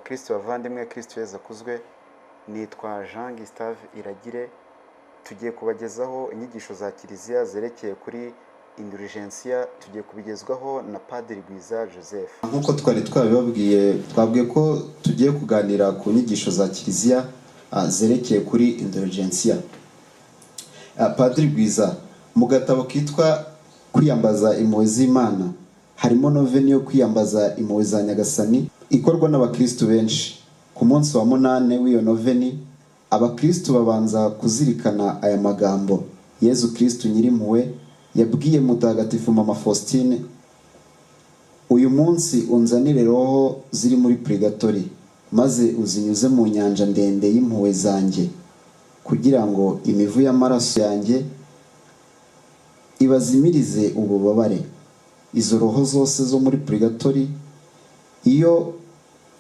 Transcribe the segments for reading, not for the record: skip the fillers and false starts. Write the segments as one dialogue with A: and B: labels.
A: bakristo bavandimwe, Kristo Yezu akuzwe. Nitwa Jean Gustave Iragire, tugiye kubagezaho inyigisho za kiliziya zerekeye kuri indulgensia. Tugiye kubigezwaho na Padiri Gwiza Joseph.
B: Nkuko twari twabibabwiye, twabwiye ko tugiye kuganira ku nyigisho za kiliziya zerekeye kuri indulgensia. Padiri Gwiza, mu gatabo kitwa kwiyambaza impuhwe z'Imana harimo noveni yo kwiyambaza impuhwe za Nyagasani ikorwa n'abakristo benshi. Ku munsi wa 8 w'iyo noveni, abakristo babanza kuzirikana aya magambo Yezu Kristo Nyirimpuhwe yabwiye Mutagatifu Mama Faustine: uyu munsi unzanire roho ziri muri purgatori, maze uzinyuze mu nyanja ndende y'impuhwe zanjye, kugira ngo imivu y'amaraso yanjye ibazimirize ububabare. Izo roho zose zo muri purgatori, iyo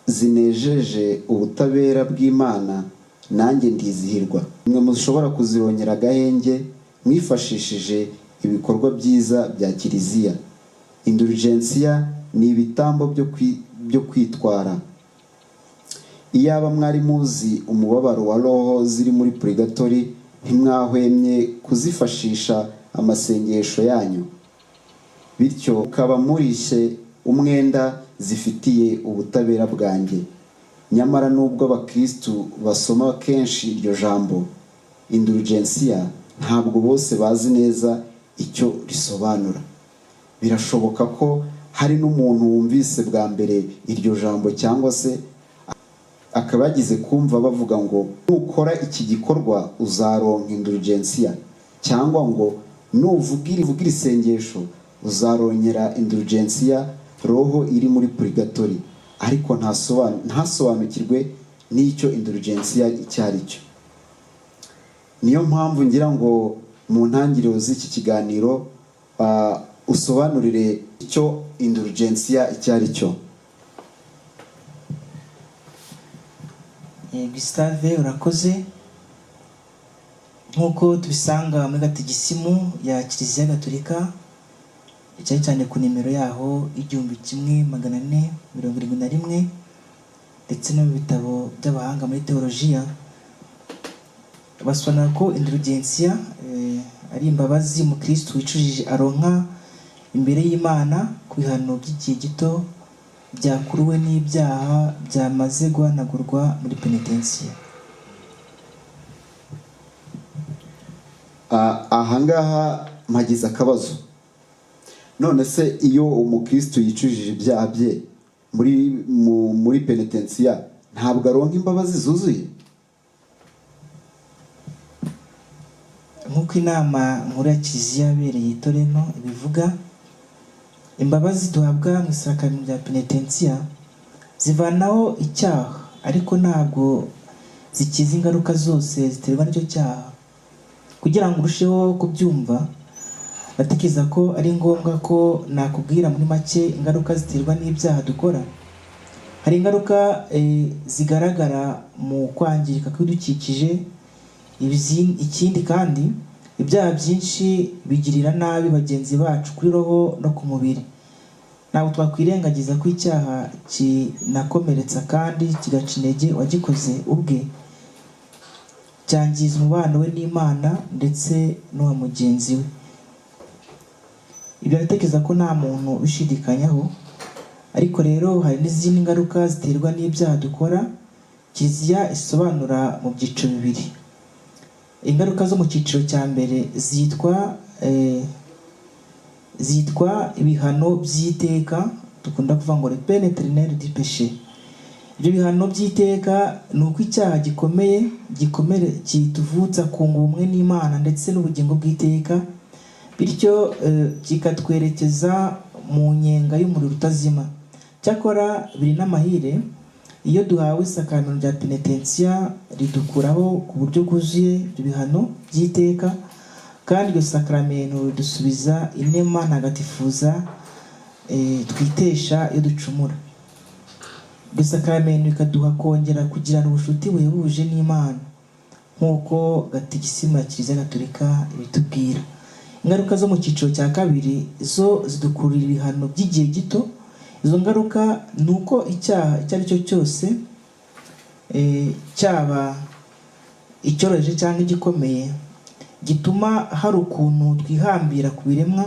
B: zinejeje ubutabera bw'Imana, nanjye ndizihirwa. Mwe mushobora kuzirongera agahenge mwifashishije ibikorwa byiza bya kiliziya. Indulgensia ni ibitambo byo kwitwara. Iyaba mwari muzi umubabaro wa roho ziri muri purgatori, ntimwahwemye kuzifashisha amasengesho yanyu, bityo ukaba murishe umwenda zifitiye ubutabera bwanjye. Nyamara nubwo abakristu basoma kenshi iryo jambo indulgensia, ntabwo bose bazi neza icyo risobanura. Birashoboka ko hari n'umuntu wumvise bwa mbere iryo jambo, cyangwa se akaba yagize kumva bavuga ngo nukora iki gikorwa uzaronka indulgensia, cyangwa ngo nuvugira isengesho uzarongera indulgensia, roho iri muri purgatori, ariko ntasobanukirwe n'icyo indulgensia icyari cyo. Niyo mpamvu ngira ngo mu ntangiriro z'iki kiganiro usobanurire icyo indulgensia icyari cyo.
C: Gustave, urakoze. Nkuko tubisanga muri gatigisimu ya Kiliziya Gatolika, cyane cyane ku nimero yaho 1471, ndetse no mu bitabo by'abahanga muri teolojiya, basobanura ko indulgensia ari imbabazi umukristo wicujije aronka imbere y'Imana ku bihano by'igihe gito byakuruwe n'ibyaha byamaze guhanagurwa muri penitensiya.
B: Ahangaha mpagize akabazo. None se iyo umukristo yicujije ibyaha bye muri penitensiya, ntabwo aronka imbabazi zuzuye?
C: Nk'uko inama nkuru ya Kiliziya yabereye i Torino ibivuga, imbabazi duhabwa mu isakaramentu rya penitensiya zivanaho icyaha, ariko ntabwo zikiza ingaruka zose ziterwa n'icyo cyaha. Kugira ngo urusheho kubyumva, batekereza ko ari ngombwa ko nakubwira muri make ingaruka ziterwa n'ibyaha dukora. Hari ingaruka zigaragara mu kwangirika kw'ibidukikije. Ikindi kandi, ibyaha byinshi bigirira nabi bagenzi bacu kuri roho no ku mubiri. Ntabwo twakwirengagiza ko icyaha kinakomeretsa kandi kigaca intege uwagikoze ubwe, cyangiza umubano we n'Imana ndetse n'uwa mugenzi we. Ibyo bitekereza ko nta muntu ubishidikanyaho. Ariko rero hari n'izindi ngaruka ziterwa n'ibyaha dukora Kiliziya isobanura mu byiciro bibiri. Ingaruka zo mu cyiciro cya mbere zitwa ibihano by'iteka, dukunda kuvuga ngo le peine éternelle du péché. Ibyo bihano by'iteka ni uko icyaha gikomeye kituvutsa kunga ubumwe n'Imana ndetse n'ubugingo bw'iteka, bityo kikatwerekeza mu nyenga y'umuriro utazima. Cyakora biri n'amahire, iyo duhawe isakaramentu rya penitensiya ridukuraho ku buryo bwuzuye ibyo bihano by'iteka, kandi iryo sakaramentu ridusubiza inema ntagatifuza twitesha iyo ducumura. Iryo sakaramentu rikaduha kongera kugirana ubucuti buhebuje n'Imana, nk'uko gatigisimu ya Kiliziya Gatolika ibitubwira. Ingaruka zo mu cyiciro cya kabiri zo zidukurira ibihano by'igihe gito. Izo ngaruka ni uko icyaha icyo ari cyo cyose cyaba icyoroheje cyangwa igikomeye, gituma hari ukuntu twihambira ku biremwa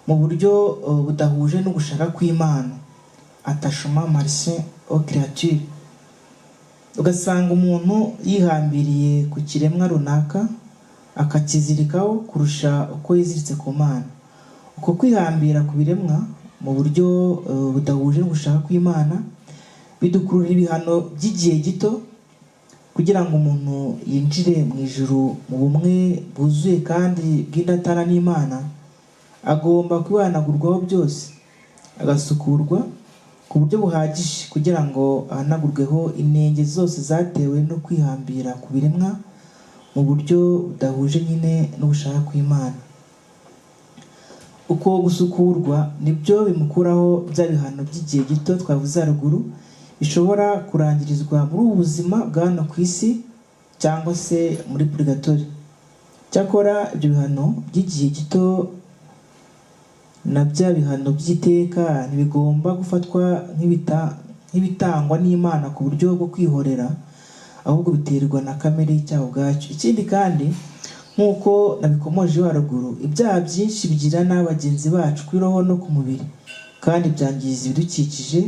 C: mu buryo budahuje no gushaka kw'Imana, attachement malsain aux créatures. Ugasanga umuntu yihambiriye ku kiremwa runaka akakizirikaho kurusha uko yiziritse ku Mana. Uko kwihambira ku biremwa mu buryo budahuje no gushaka kw'Imana bidukurura ibihano by'igihe gito kugira ngo umuntu yinjire mu ijuru mu bumwe bwuzuye kandi bw'indatana n'Imana. Agomba kwihanagurwaho byose, agasukurwa ku buryo buhagije kugira ngo ahanagurweho inenge zose zatewe no kwihambira ku biremwa mu buryo budahuje nyine n'ubushaka kw'Imana. Uko gusukurwa nibyo bimukuraho bya bihano by'igihe gito twavuze haruguru, bishobora kurangirizwa muri ubu buzima bwa hano ku isi cyangwa se muri purgatori. Cyakora ibyo bihano by'igihe gito na bya bihano by'iteka ntibigomba gufatwa nk'ibitangwa n'Imana ku buryo bwo kwihorera, ahubwo biterwa na kamere y'icyaha ubwacyo. Ikindi kandi nk'uko nabikomojeho haruguru, ibyaha byinshi bigira nabi bagenzi bacu kuri roho no ku mubiri, kandi byangiza ibidukikije,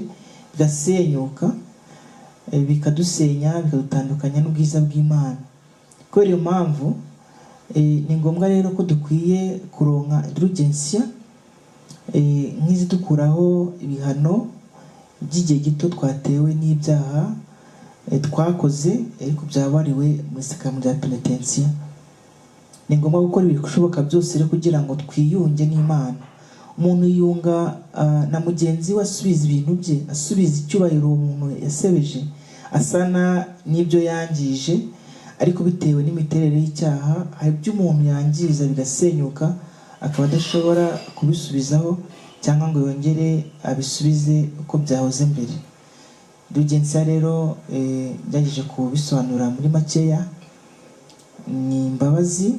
C: bigasenyuka, bikadusenya, bikadutandukanya n'ubwiza bw'Imana. Kubera iyo mpamvu ni ngombwa rero ko dukwiye kuronka indulgensiya nk'izidukuraho ibihano by'igihe gito twatewe n'ibyaha twakoze ariko byabariwe mu isakaramentu rya penetensiya. Ni ngombwa gukora ibishoboka byose rero kugira ngo twiyunge n'Imana. Umuntu yunga na mugenzi we, asubiza ibintu bye, asubiza icyubahiro uwo muntu yasebeje, asana n'ibyo yangije, ariko bitewe n'imiterere y'icyaha hari ibyo umuntu yangiza bigasenyuka akaba adashobora kubisubizaho cyangwa ngo yongere abisubize uko byahoze mbere. Indulgensiya rero ndangije kubisobanura muri makeya, ni imbabazi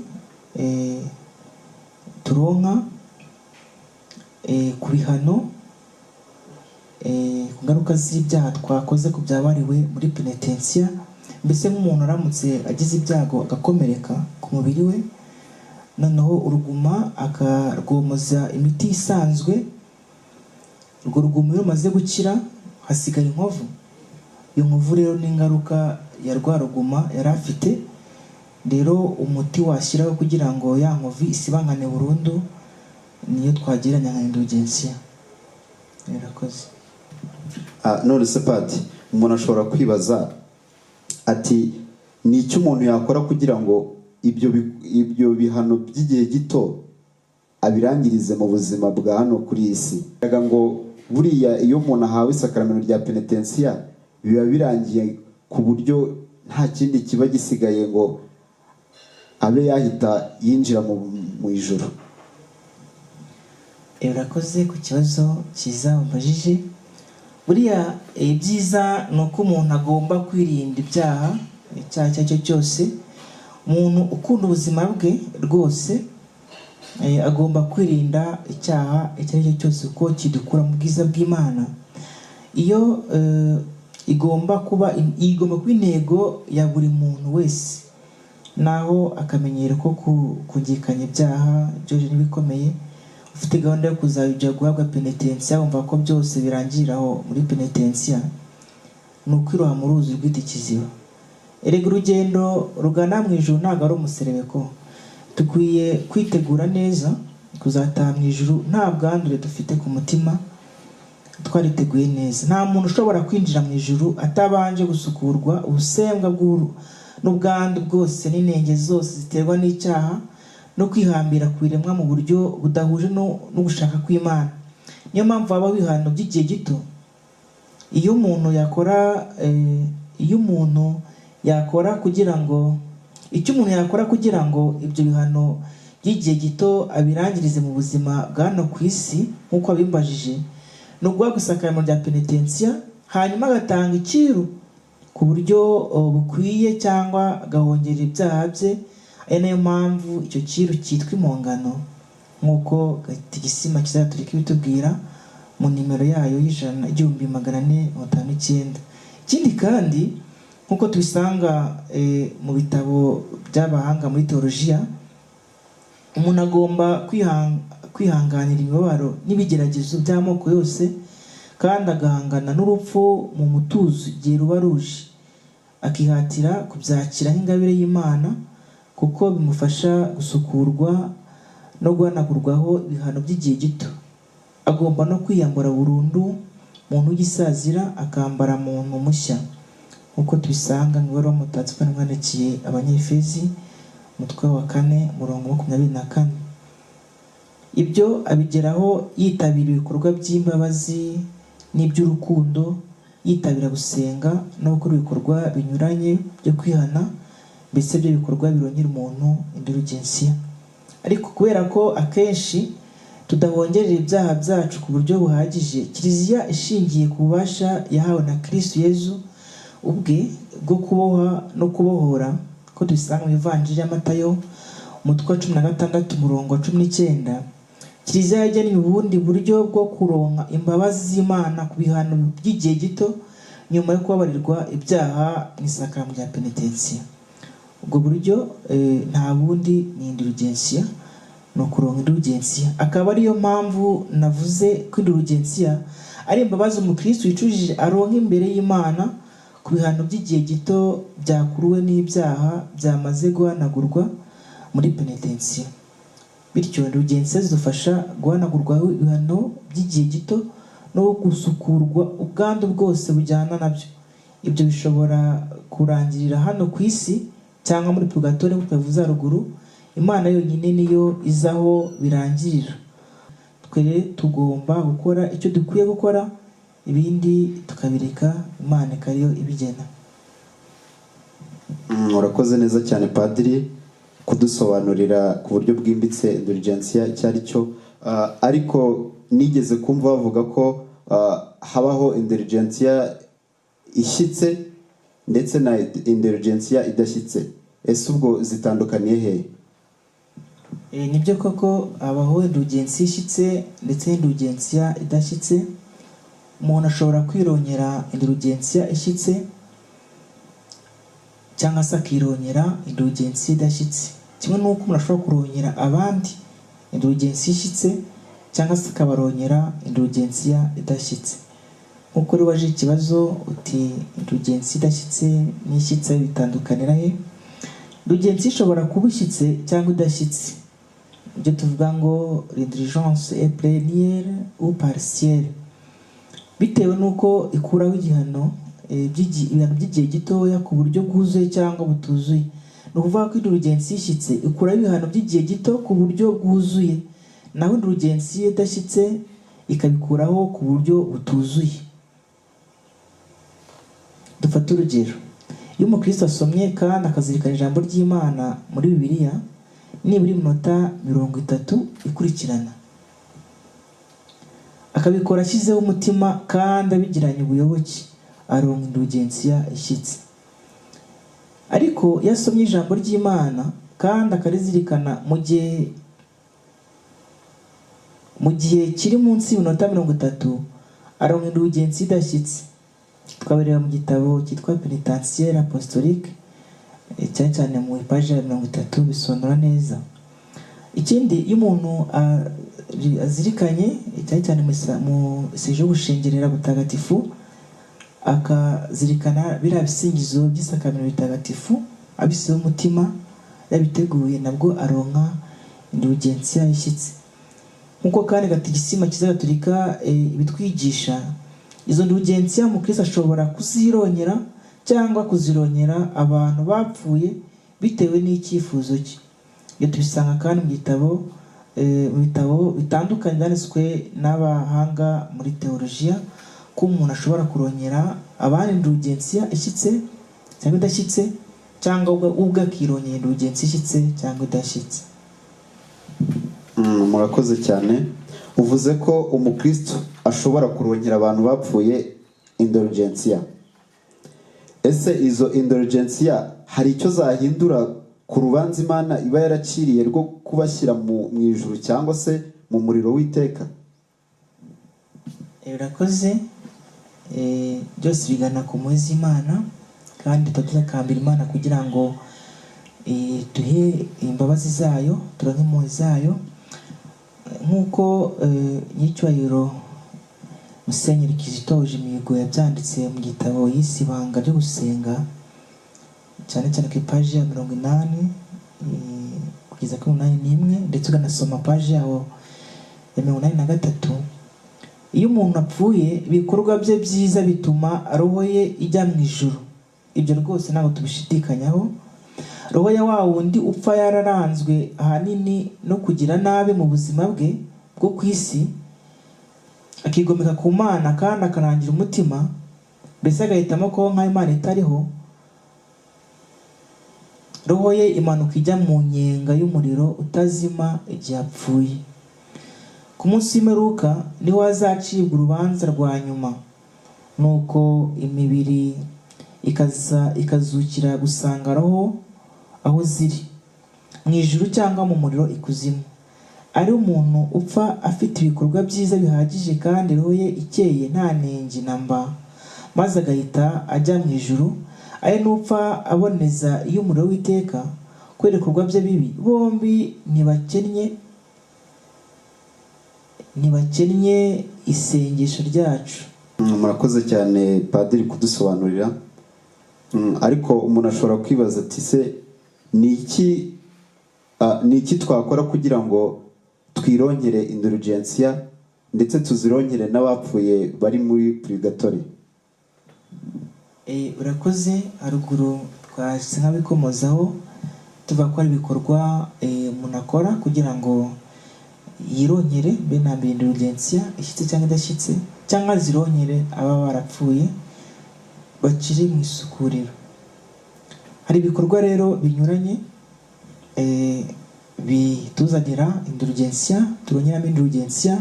C: turonka ku bihano, ku ngaruka z'ibyaha twakoze ku byabariwe muri penetensiya. Mbese nk'umuntu aramutse agize ibyago agakomereka ku mubiri we, noneho uruguma akarwomoza imiti isanzwe, urwo ruguma iyo rumaze gukira hasigara inkovu. Iyo nkovu rero ni ingaruka ya rwa ruguma yari afite. Rero umuti washyiraho kugira ngo ya nkovu isibangane burundu niyo twagereranya nka indulgensiya. Murakoze.
B: None se Padi, umuntu ashobora kwibaza ati ni icyo umuntu yakora kugira ngo ibyo bihano by'igihe gito abirangirize mu buzima bwa hano kuri iyi si? Ngo buriya iyo umuntu ahawe isakaramentu rya penetensiya biba birangiye ku buryo nta kindi kiba gisigaye ngo abe yahita yinjira mu ijuru.
C: Urakoze ku kibazo cyiza umbajije. Buriya ibyiza ni uko umuntu agomba kwirinda icyaha icyo ari cyo cyose. Umuntu ukunda ubuzima bwe rwose agomba kwirinda icyaha icyo ari cyo cyose kuko kidukura mu bwiza bw'Imana. Iyo igomba kuba intego ya buri muntu wese, naho akamenyero ko kungikanya ibyaha byoje n'ibikomeye. Ufite gahunda yo kuzajya guhabwa penetensiya wumva ko byose birangiriraho muri penetensiya, ni ukwiroha mu ruzi rwita ikiziba. Erega urugendo rugana mu ijuru ntabwo ari umuserebeko. Dukwiye kwitegura neza kuzataha mu ijuru nta bwandure dufite ku mutima, twariteguye neza. Nta muntu ushobora kwinjira mu ijuru atabanje gusukurwa ubusembwa n'ubwandu bwose n'inenge zose ziterwa n'icyaha no kwihambira ku biremwa mu buryo budahuje no gushaka kw'Imana. Niyo mpamvu haba ibihano by'igihe gito. Iyo umuntu yakora kugira ngo ibyo bihano by'igihe gito abirangirize mu buzima bwa hano ku isi nk'uko abimbajije, ni uguhabwa isakaramentu rya penetensiya, hanyuma agatanga icyiru ku buryo bukwiye cyangwa agahongerera ibyaha bye. Ari nayo mpamvu icyo cyiru cyitwa impongano nk'uko Gatigisima Kizagatolika ibitubwira mu nimero yayo y'ijana 1459. Ikindi kandi nk'uko tubisanga mu bitabo by'abahanga muri teolojiya, umuntu agomba kwihanganira imibabaro n'ibigeragezo by'amoko yose, kandi agahangana n'urupfu mu mutuzo igihe ruba ruje, akihatira kubyakira nk'ingabire y'Imana, kuko bimufasha gusukurwa no guhanagurwaho ibihano by'igihe gito. Agomba no kwiyambura burundu muntu w'igisazira, akambara muntu mushya, nk'uko tubisanga mu ibaruwa Mutagatifu Pawulo yandikiye Abanyefezi, umutwe wa 4 umurongo 24. Ibyo abigeraho yitabira ibikorwa by'imbabazi n'iby'urukundo, yitabira gusenga no gukora ibikorwa binyuranye byo kwihana, mbese ibyo bikorwa birongera umuntu indulgensiya. Ariko kubera ko akenshi tudahongerera ibyaha byacu ku buryo buhagije, Kiliziya ishingiye ku bubasha yahawe na Kristo Yezu ubwe bwo kuboha no kubohora, ko tubisanga mu Ivanjiri ya Matayo umutwe wa 16 umurongo wa 19, Kiliziya yagennye ubundi buryo bwo kuronka imbabazi z'Imana ku bihano by'igihe gito nyuma yo kubabarirwa ibyaha mu isakramento rya penitensiya. Ubwo buryo nta bundi ni indulgensiya, no kuronka indulgensiya. Akaba ariyo mpamvu navuze ko indulgensiya ari imbabazi umukristo wicujije aronka imbere y'Imana ku bihano by'igihe gito byakuruwe n'ibyaha byamaze guhanagurwa muri penitensiya. Bityo indulgensiya zidufasha guhanagurwaho ibihano by'igihe gito no gusukurwa ubwandu bwose bujyana nabyo. Ibyo bishobora kurangirira hano ku isi cyangwa muri purgatori nk'uko twavuze haruguru. Imana yonyine niyo izaho birangirira. Twe tugomba gukora icyo dukwiye gukora, ibindi tukabireka Imana ikariyo ibigena.
B: Urakoze neza cyane Padiri kudusobanurira ku buryo bwimbitse indulgensiya icyo ari cyo. Ariko nigeze kumva bavuga ko habaho indulgensiya ishyitse ndetse na indulgensiya idashyitse. Ese ubwo zitandukaniye he?
C: Nibyo koko habaho indulgensiya ishyitse ndetse n'indulgensiya idashyitse. Umuntu ashobora kwirongera indulgensiya ishyitse cyangwa se akirongera indulgensiya idashyitse. Kimwe n'uko umuntu ashobora kurongera abandi indulgensiya ishyitse cyangwa se akabarongera indulgensiya idashyitse. Nk'uko rero waje ikibazo uti indulgensiya idashyitse n'ishyitse bitandukanira he? Indulgensiya ishobora kuba ishyitse cyangwa idashyitse. Ibyo tuvuga ngo l'indulgence est plénière ou partielle, bitewe n'uko ikuraho igihano by'igihe gitoya ku buryo bwuzuye cyangwa butuzuye. Ni ukuvuga ko indulgensiya ishyitse ikuraho ibihano by'igihe gito ku buryo bwuzuye, naho indulgensiya idashyitse ikabikuraho ku buryo butuzuye. Dufate urugero, iyo umukristo asomye kandi akazirikana ijambo ry'Imana muri Bibiliya nibura iminota 30 ikurikirana, akabikora ashyizeho umutima kandi abigiranye ubuyoboke, aronka indulgensiya ishyitse. Ariko iyo asomye ijambo ry'Imana kandi akarizirikana mu gihe kiri munsi y'iminota 30, aronka indulgensiya idashyitse. Twabireba mu gitabo cyitwa Penitentiaire Apostolique, cyane cyane mu ipaji ya 30 bisobanura neza. Ikindi, iyo umuntu azirikanye cyane cyane mu sejo yo gushengerera butagatifu, akazirikana biriya bisingizo by'isakramento bitagatifu abisizeho umutima yabiteguye, nabwo aronka indulgensiya ishyitse. Nk'uko kandi Gatigisima Kiliziya Gatolika bitwigisha, izo ndulgensiya umukristo ashobora kuzirongera cyangwa kuzirongera abantu bapfuye bitewe n'icyifuzo cye. Iyo tubisanga kandi mu bitabo bitandukanye byanditswe n'abahanga muri teolojiya, ko umuntu ashobora kurongera abandi indulgensiya ishyitse cyangwa idashyitse, cyangwa ubwo akirongera indulgensiya ishyitse cyangwa idashyitse.
B: Murakoze cyane. Uvuze ko umukristo ashobora kurongera abantu bapfuye indulgensiya. Ese izo indulgensiya hari icyo zahindura ku rubanza Imana iba yaraciriye rwo kubashyira mu ijuru cyangwa se mu muriro w'iteka?
C: Urakoze. Byose bigana ku muzi Imana kandi tuba tuzakambira Imana kugira ngo duhe imbabazi zayo, turonke impuhwe zayo, nk'uko nyicyubahiro Musenyeri Kizito Imihigo yabyanditse mu gitabo yise Ibanga ryo gusenga, cyane cyane ku ipaji ya 80 kugeza kuri 81, ndetse ukanasoma paji yaho ya 83. Iyo umuntu apfuye, ibikorwa bye byiza bituma roho ye ijya mu ijuru. Ibyo rwose ntabwo tubishidikanyaho. Roho ya wa wundi upfa yararanzwe ahanini no kugira nabi mu buzima bwe bwo ku isi, akigomeka ku Mana kandi akarangira umutima, mbese agahitamo ko nk'aho Imana itariho, roho ye imanuka ijya mu nyenga y'umuriro utazima igihe apfuye. Ku munsi w'imperuka niho hazacibwa urubanza rwa nyuma, nuko imibiri ikazukira gusanga roho aho ziri, mu ijuru cyangwa mu muriro ikuzimu. Ari umuntu upfa afite ibikorwa byiza bihagije kandi roho ye ikeye nta nenge namba, maze agahita ajya mu ijuru, ari n'upfa aboneza iyo umuriro w'iteka kubera ibikorwa bye bibi, bombi ntibakennye isengesho ryacu.
B: Murakoze cyane Padiri kudusobanurira. Ariko umuntu ashobora kwibaza ati se ni iki twakora kugira ngo twirongere indulgensia ndetse tuzirongere n'abapfuye bari muri purgatori?
C: Urakoze. Haruguru twahise nk'abikomozaho tuvuga ko ari ibikorwa umuntu akora kugira ngo yirongere mbe na mbere indulgensia ishyitse cyangwa idashyitse, cyangwa zirongere aba barapfuye bakiri mu isukuriro. Hari ibikorwa rero binyuranye bituzanira indulgensia, turongeramo indulgensia.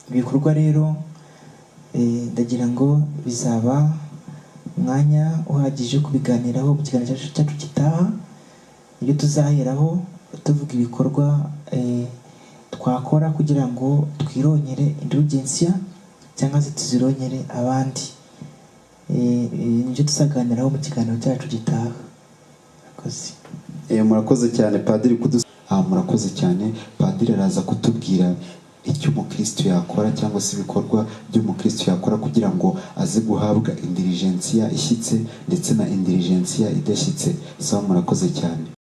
C: Ibikorwa rero ndagira ngo bizaba umwanya uhagije kubiganiraho mu kiganiro cyacu gitaha, ibyo tuzaheraho tuvuga ibikorwa twakora kugira ngo twirongere indulgensia cyangwa se tuzirongere abandi. Nibyo tuzaganiraho mu kiganiro cyacu gitaha.
B: Murakoze cyane Padiri murakoze cyane Padiri. Araza kutubwira icyo umukristo yakora cyangwa se ibikorwa by'umukristo yakora kugira ngo aze guhabwa indulgensia ishyitse ndetse na indulgensia idashyitse. Murakoze cyane.